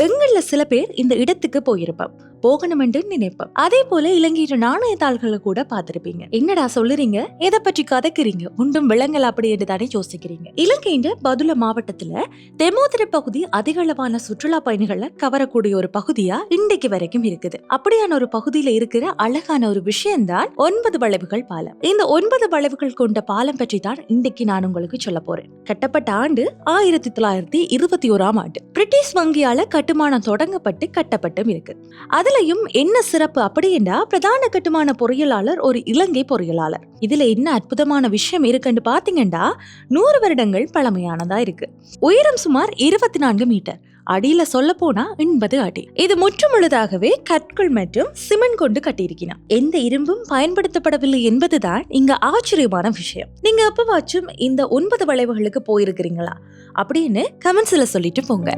எங்கள்ல சில பேர் இந்த இடத்துக்கு போயிருப்போம், போகணும் என்று நினைப்போம். அதே போல இலங்கையில நாணயத்தாள்களை கூட பார்த்திருப்பீங்க. என்னடா சொல்லுறீங்க, எதை பற்றி கதைக்கிறீங்க, ஒன்றும் விலங்கல் அப்படி என்று தானே யோசிக்கிறீங்க. இலங்கையின் பதுள மாவட்டத்துல தெமோதர பகுதி அதிக அளவான சுற்றுலா பயணிகளை கவரக்கூடிய ஒரு பகுதியா இன்றைக்கு வரைக்கும் இருக்குது. அப்படியான ஒரு பகுதியில இருக்கிற அழகான ஒரு விஷயம் தான் 9 வளைவுகள் பாலம். இந்த 9 வளைவுகள் கொண்ட பாலம் பற்றி தான் இன்றைக்கு நான் உங்களுக்கு சொல்ல போறேன். கட்டப்பட்ட ஆண்டு 1921ஆம் ஆண்டு. பிரிட்டிஷ் வங்கியால கட்டுமானம் தொடங்கப்பட்டு கட்டப்பட்டும் இருக்கு. அதுலயும் என்ன சிறப்பு அப்படின்னா, பிரதான கட்டுமான பொறியியலாளர் ஒரு இலங்கை பொறியியலாளர். இதுல என்ன அற்புதமான விஷயம் இருக்குன்னு பாத்தீங்கன்னா, 100 வருடங்கள் பழமையானதா இருக்கு. உயரம் சுமார் 24 மீட்டர், அடியில சொல்ல போனா 80 அடி. இது முற்றுமுழுதாகவே கற்கள் மற்றும் சிமெண்ட் கொண்டு கட்டியிருக்கிறான். எந்த இரும்பும் பயன்படுத்தப்படவில்லை என்பதுதான் இங்க ஆச்சரியமான விஷயம். நீங்க எப்பவாச்சும் இந்த 9 வளைவுகளுக்கு போயிருக்கிறீங்களா அப்படின்னு கமெண்ட்ஸ்ல சொல்லிட்டு போங்க.